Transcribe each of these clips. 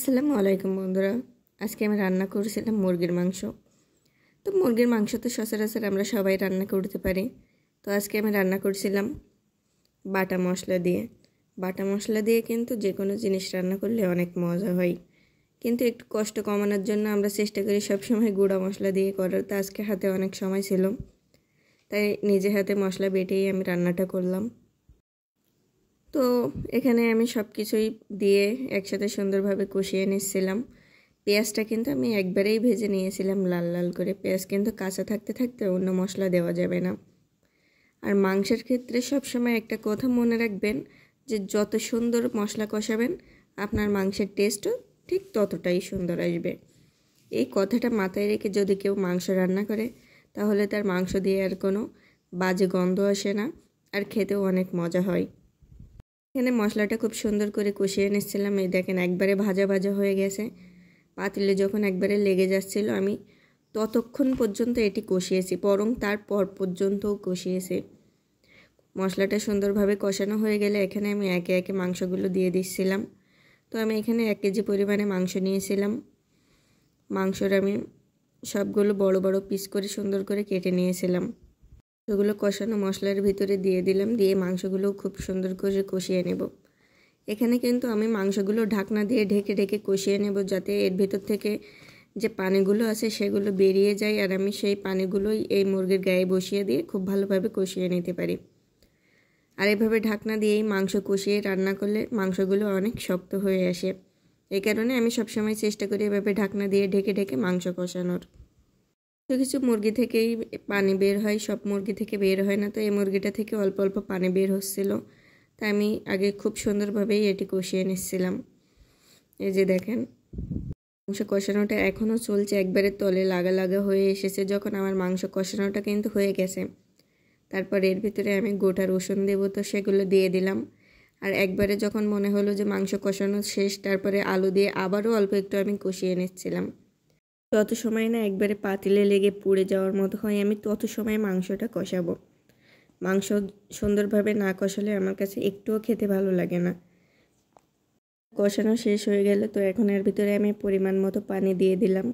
আসসালামু আলাইকুম বন্ধুরা। আজকে আমি রান্না করেছিলাম মুরগির মাংস। তো মুরগির মাংস তো সচরাচর আমরা সবাই রান্না করতে পারি। তো আজকে আমি রান্না করেছিলাম বাটা মশলা দিয়ে। বাটা মশলা দিয়ে কিন্তু যে কোনো জিনিস রান্না করলে অনেক মজা হয়, কিন্তু একটু কষ্ট কমানোর জন্য আমরা চেষ্টা করি সবসময় গুঁড়া মশলা দিয়ে করার। তো আজকে হাতে অনেক সময় ছিল, তাই নিজে হাতে মশলা বেটেই আমি রান্নাটা করলাম। তো এখানে আমি সব কিছুই দিয়ে একসাথে সুন্দরভাবে কষিয়ে নিচ্ছিলাম। পেঁয়াজটা কিন্তু আমি একবারেই ভেজে নিয়েছিলাম লাল লাল করে। পেঁয়াজ কিন্তু কাঁচা থাকতে থাকতে অন্য মশলা দেওয়া যাবে না। আর মাংসের ক্ষেত্রে সবসময় একটা কথা মনে রাখবেন যে যত সুন্দর মশলা কষাবেন আপনার মাংসের টেস্টও ঠিক ততটাই সুন্দর আসবে। এই কথাটা মাথায় রেখে যদি কেউ মাংস রান্না করে তাহলে তার মাংস দিয়ে আর কোনো বাজে গন্ধ আসে না, আর খেতেও অনেক মজা হয়। এখানে মশলাটা খুব সুন্দর করে কষিয়ে নিচ্ছিলাম। এই দেখেন একবারে ভাজা ভাজা হয়ে গেছে। পাতিলে যখন একবারে লেগে যাচ্ছিল আমি ততক্ষণ পর্যন্ত এটি কষিয়েছি, বরং তারপর পর্যন্তও কষিয়েছি। মশলাটা সুন্দরভাবে কষানো হয়ে গেলে এখানে আমি একে একে মাংসগুলো দিয়ে দিচ্ছিলাম। তো আমি এখানে 1 কেজি পরিমাণে মাংস নিয়েছিলাম। মাংসর আমি সবগুলো বড় বড় পিস করে সুন্দর করে কেটে নিয়েছিলাম। সেগুলো কষানো মশলার ভিতরে দিয়ে দিলাম, দিয়ে মাংসগুলো খুব সুন্দর করে কষিয়ে নেব। এখানে কিন্তু আমি মাংসগুলো ঢাকনা দিয়ে ঢেকে ঢেকে কষিয়ে নেব, যাতে এর ভিতর থেকে যে পানিগুলো আছে সেগুলো বেরিয়ে যায়, আর আমি সেই পানিগুলোই এই মুরগির গায়ে বসিয়ে দিয়ে খুব ভালোভাবে কষিয়ে নিতে পারি। আর এভাবে ঢাকনা দিয়েই মাংস কষিয়ে রান্না করলে মাংসগুলো অনেক শক্ত হয়ে আসে। এই কারণে আমি সবসময় চেষ্টা করি এভাবে ঢাকনা দিয়ে ঢেকে ঢেকে মাংস কষানোর। কিছু মুরগি থেকেই পানি বের হয়, সব মুরগি থেকে বের হয় না। তো এই মুরগিটা থেকে অল্প অল্প পানি বের হচ্ছিল, তাই আমি আগে খুব সুন্দরভাবেই এটি কষিয়ে নিচ্ছিলাম। এই যে দেখেন মাংস কষানোটা এখনও চলছে, একবারে তলে লাগা লাগা হয়ে এসেছে। যখন আমার মাংস কষানোটা কিন্তু হয়ে গেছে, তারপর এর ভিতরে আমি গোটা রসুন দেবো, তো সেগুলো দিয়ে দিলাম। আর একবারে যখন মনে হলো যে মাংস কষানো শেষ, তারপরে আলু দিয়ে আবারও অল্প একটু আমি কষিয়ে নিচ্ছিলাম। যত সময় না একবারে পাতিলে লেগে পুড়ে যাওয়ার মতো হয় আমি তত সময় মাংসটা কষাবো। মাংস সুন্দরভাবে না কষালে আমার কাছে একটুও খেতে ভালো লাগে না। কষানো শেষ হয়ে গেলে তো এখন এর ভিতরে আমি পরিমাণ মতো পানি দিয়ে দিলাম।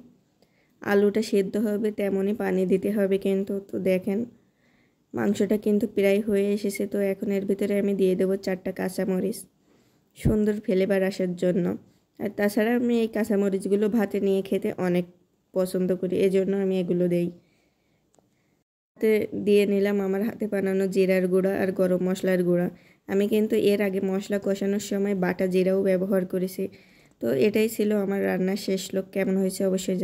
আলুটা সেদ্ধ হবে তেমনই পানি দিতে হবে কিন্তু। তো দেখেন মাংসটা কিন্তু প্রায় হয়ে এসেছে। তো এখন এর ভিতরে আমি দিয়ে দেবো 4টা কাঁচামরিচ, সুন্দর ফ্লেভার আসার জন্য। আর তাছাড়া আমি এই কাঁচামরিচগুলো ভাতে নিয়ে খেতে অনেক পছন্দ করি, এজন্য আমি এগুলো দেই। হাতে দিয়ে নিলাম আমার হাতে বানানো জিরার গুঁড়া আর গরম মশলার গুঁড়া। আমি কিন্তু এর আগে মশলা কষানোর সময় বাটা জিরাও ব্যবহার করেছি। তো এটাই ছিল আমার রান্নার শেষ লোক। কেমন হয়েছে অবশ্যই জানাবেন।